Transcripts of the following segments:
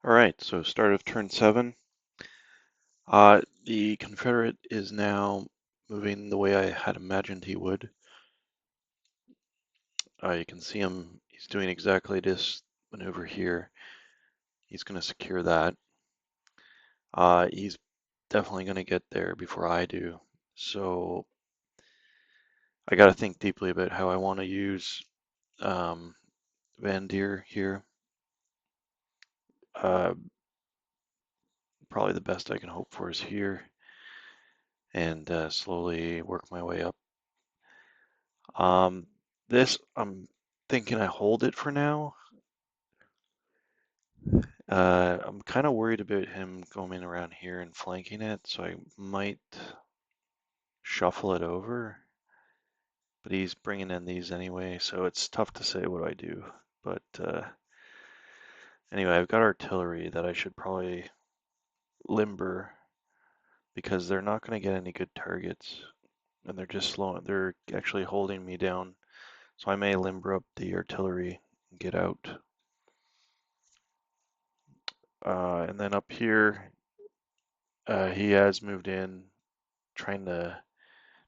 All right, so start of turn 7. The Confederate is now moving the way I had imagined he would. You can see him, he's doing exactly this maneuver here. He's going to secure that. He's definitely going to get there before I do. So I got to think deeply about how I want to use Van Deer here. Uh, Probably the best I can hope for is here and slowly work my way up. This, I'm thinking I hold it for now. I'm kind of worried about him going around here and flanking it, so I might shuffle it over. But he's bringing in these anyway, so it's tough to say what I do. But anyway, I've got artillery that I should probably limber because they're not going to get any good targets, and they're just slowing. They're actually holding me down, so I may limber up the artillery and get out. And then up here, he has moved in, trying to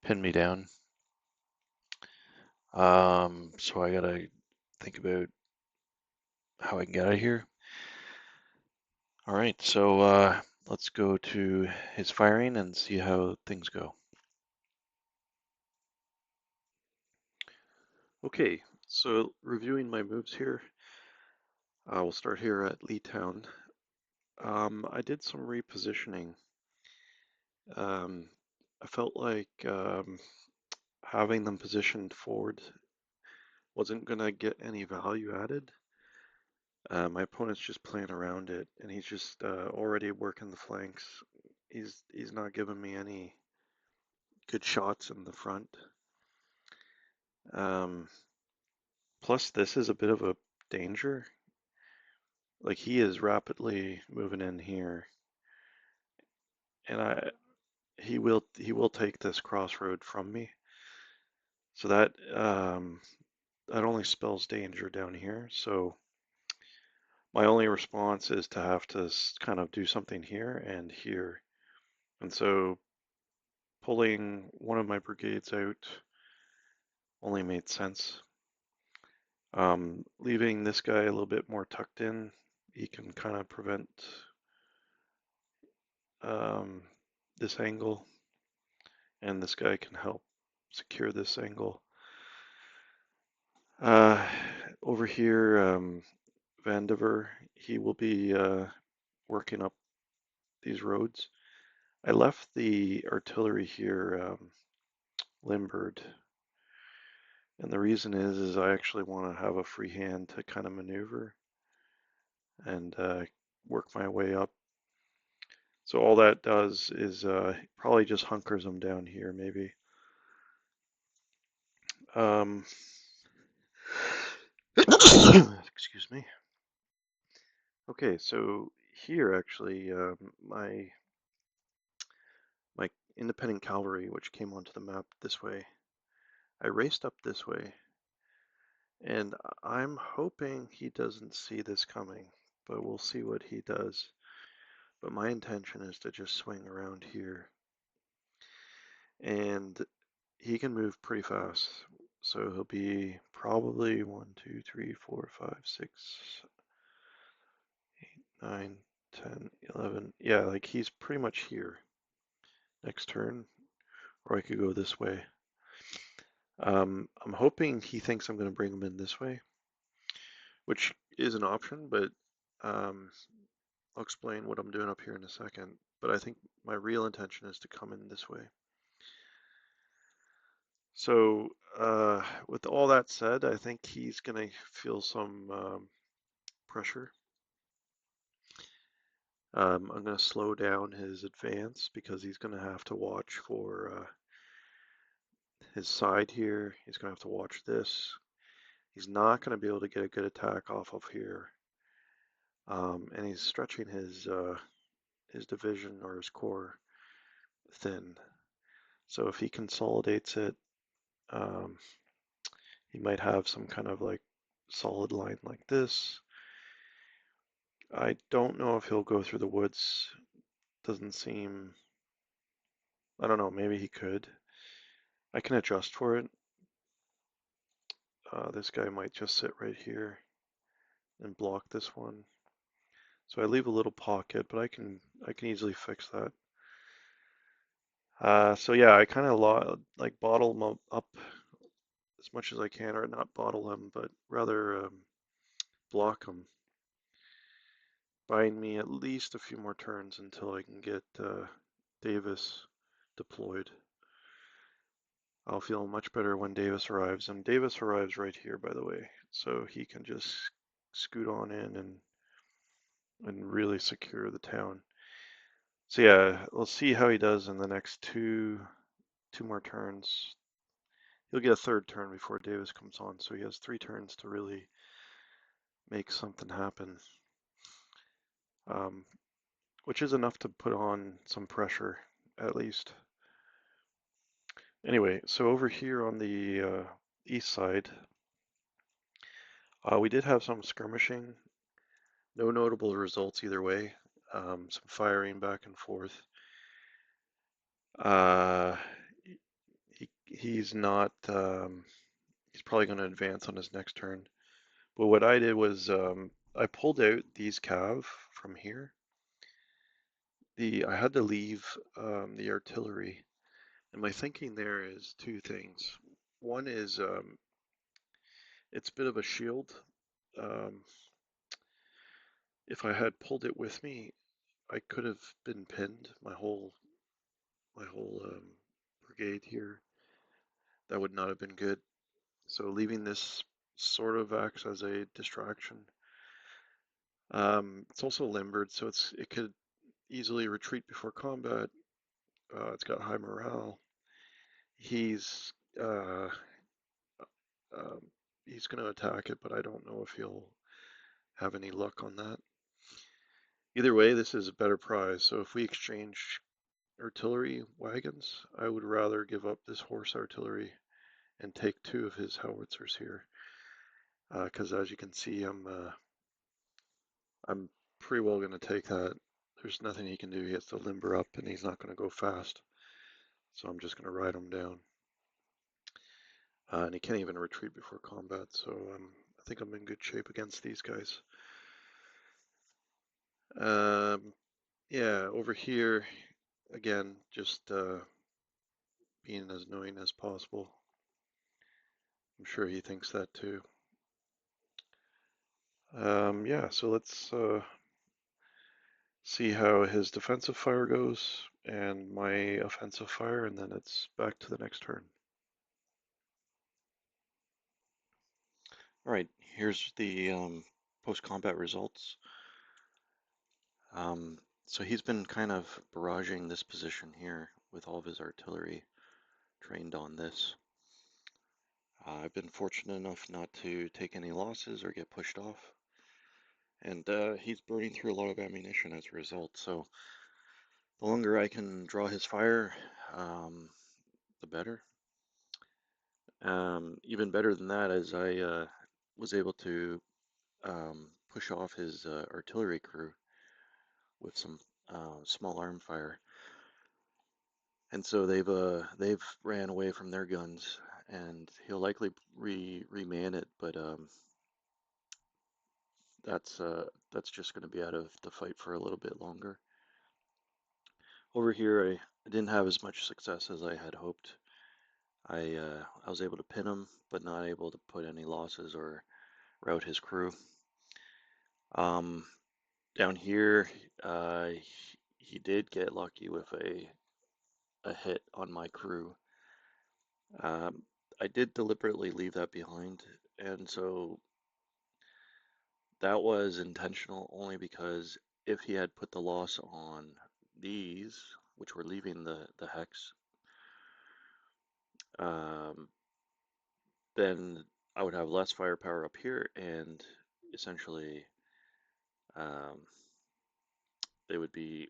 pin me down. So I gotta think about how I can get out of here. All right, so let's go to his firing and see how things go. Okay, so reviewing my moves here, we'll start here at Leetown. I did some repositioning. I felt like having them positioned forward wasn't gonna get any value added. My opponent's just playing around it, and he's just already working the flanks. He's not giving me any good shots in the front. Um, Plus, this is a bit of a danger. Like he is rapidly moving in here, and he will take this crossroad from me. So that only spells danger down here. So my only response is to have to kind of do something here and here. And so pulling one of my brigades out only made sense. Leaving this guy a little bit more tucked in, he can kind of prevent um, this angle, and this guy can help secure this angle. Uh, Over here, Vandiver, he will be working up these roads. I left the artillery here limbered, and the reason is I actually want to have a free hand to kind of maneuver and work my way up. So all that does is probably just hunkers them down here, maybe. Um, excuse me. Okay, so here actually, my independent cavalry, which came onto the map this way, I raced up this way, and I'm hoping he doesn't see this coming, but we'll see what he does. But my intention is to just swing around here, and he can move pretty fast. So he'll be probably 1, 2, 3, 4, 5, 6, 8, 9, 10, 11. Yeah, like he's pretty much here next turn, or I could go this way. I'm hoping he thinks I'm going to bring him in this way, which is an option, but um, I'll explain what I'm doing up here in a second. But I think my real intention is to come in this way. So with all that said, I think he's going to feel some pressure. I'm going to slow down his advance because he's going to have to watch for his side here. He's going to have to watch this. He's not going to be able to get a good attack off of here. And he's stretching his division or his corps thin. So if he consolidates it, um, he might have some kind of like solid line like this. I don't know if he'll go through the woods. Doesn't seem, I don't know, maybe he could. I can adjust for it. This guy might just sit right here and block this one. So I leave a little pocket, but I can easily fix that. So yeah, I kind of like bottle him up as much as I can, or not bottle him, but rather block him, buying me at least a few more turns until I can get Davis deployed. I'll feel much better when Davis arrives, and Davis arrives right here, by the way, so he can just scoot on in and really secure the town. So yeah, we'll see how he does in the next two more turns. He'll get a third turn before Davis comes on, so he has 3 turns to really make something happen, um, which is enough to put on some pressure, at least. Anyway, so over here on the east side, we did have some skirmishing. No notable results either way. Some firing back and forth. Uh, he's not. He's probably going to advance on his next turn. But what I did was I pulled out these cav from here. I had to leave the artillery, and my thinking there is two things. One is it's a bit of a shield. Um, if I had pulled it with me, I could have been pinned. My whole brigade here. That would not have been good. So leaving this sort of acts as a distraction. It's also limbered, so it could easily retreat before combat. It's got high morale. He's uh, um, he's going to attack it, but I don't know if he'll have any luck on that. Either way, this is a better prize. So if we exchange artillery wagons, I would rather give up this horse artillery and take 2 of his howitzers here. Because as you can see, I'm pretty well going to take that. There's nothing he can do. He has to limber up, and he's not going to go fast. So I'm just going to ride him down. And he can't even retreat before combat. So I think I'm in good shape against these guys. Um, yeah, over here, again, just being as annoying as possible. I'm sure he thinks that too. Yeah, so let's see how his defensive fire goes and my offensive fire, and then it's back to the next turn. All right, here's the post-combat results. So he's been kind of barraging this position here with all of his artillery trained on this. I've been fortunate enough not to take any losses or get pushed off. And he's burning through a lot of ammunition as a result. So the longer I can draw his fire, the better. Even better than that is I was able to push off his artillery crew with some small arm fire. And so they've ran away from their guns, and he'll likely reman it, but that's just going to be out of the fight for a little bit longer. Over here, I didn't have as much success as I had hoped. I was able to pin him, but not able to put any losses or rout his crew. Down here, he did get lucky with a hit on my crew. I did deliberately leave that behind, and so that was intentional only because if he had put the loss on these, which were leaving the hex, um, then I would have less firepower up here, and essentially um, they would be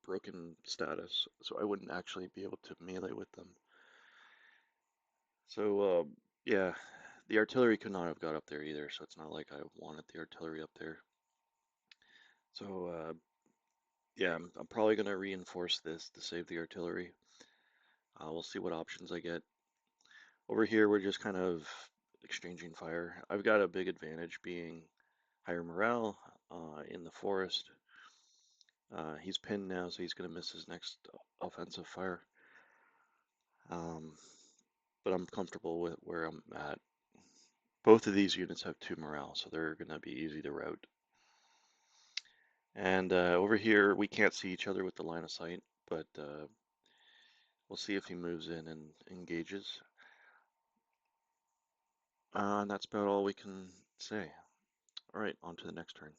broken status, so I wouldn't actually be able to melee with them. So yeah, the artillery could not have got up there either, so it's not like I wanted the artillery up there. So, yeah, I'm probably going to reinforce this to save the artillery. We'll see what options I get. Over here, we're just kind of exchanging fire. I've got a big advantage being higher morale in the forest. He's pinned now, so he's going to miss his next offensive fire. Um, but I'm comfortable with where I'm at. Both of these units have 2 morale, so they're going to be easy to rout. And over here, we can't see each other with the line of sight, but we'll see if he moves in and engages. And that's about all we can say. All right, on to the next turn.